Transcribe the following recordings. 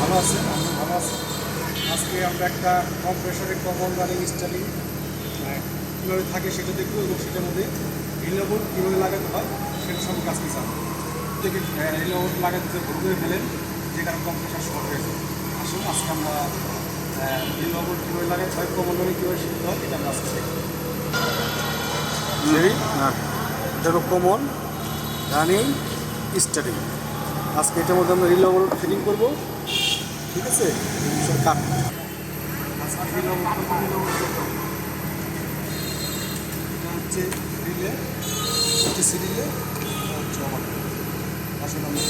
ভালো আছেন? আমি ভালো আছি। আজকে আমরা একটা কম প্রেশারে কমন রানিং স্টাইলিং কীভাবে থাকে সেটা দেখবো এবং সেটার মধ্যে রিলেবোর্ড কীভাবে লাগাতে হয় সেটা সম্পর্কে আজকে জানবো। থেকে রিলেবোর্ড লাগাতে যে ভুল করে ফেলেন যে কারণে কম প্রেশার শর্ট হয়েছে। আসুন আজকে আমরা রিলেবোর্ড কীভাবে লাগাতে হয় কমন রানিং কীভাবে শিখতে হয় এটা আমরা আজকে দেখব। হ্যাঁ, এটা হলো কমন রানিং স্টার্টিং। আজকে এটার মধ্যে আমরা রিলেবোর্ড ফিটিং করবো, ঠিক আছে? কাট আজকে রিলেবোর্ড এটা হচ্ছে রিলে, হচ্ছে সিরিলে, হচ্ছে আমার আসলে আমরা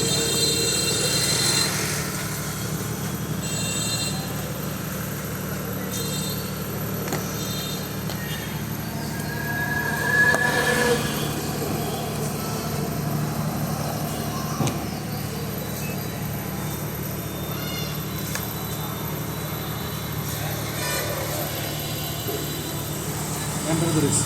এন্টার করেছি।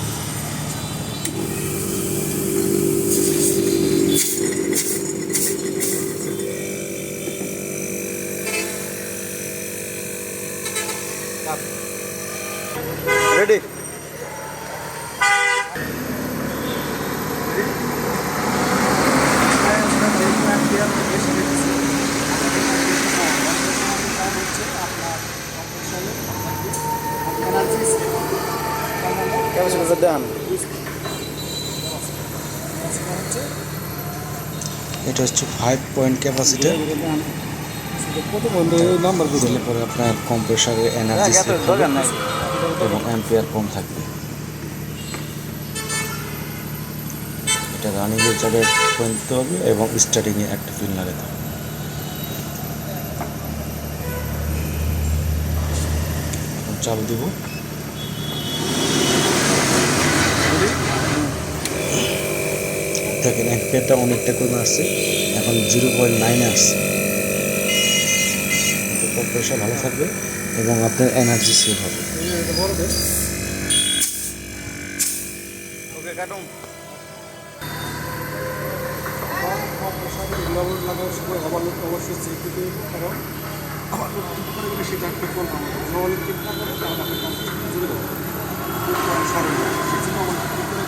রেডি? ডান। এটা হচ্ছে 5 পয়েন্ট ক্যাপাসিটার। কত বন্ধু নাম্বার দিলে পরে আপনার কম্প্রেসারের এনার্জি সেভ হবে এবং অ্যাম্পিয়ার কম থাকবে। এটা রানিংয়ের জায়গায় পয়েন্ট দিতে হবে এবং স্টার্টিংয়ে একটা ফিল লাগাতে হবে। এখন চালু দিব। দেখেন অ্যাম্পিয়ারটা অনেকটা কমে আসছে, এখন 0.9 আসছে। কম্প্রেসার ভালো থাকবে এবং আপনার এনার্জি সেভ হবে। ওকে কাটুন। রিলেবোর্ড লাগানোর সময় ওভারলোড অবশ্যই চেক দিতে হবে, কারণ ওভারলোড ঠিক করে গেলে সেটা একটা করতে হবে। ওভারলোড ঠিক না করে তাহলে আপনি কম্প্রেসার জুড়ে দেবেন, সরল সেই জন্য ওভারলোড ঠিক করে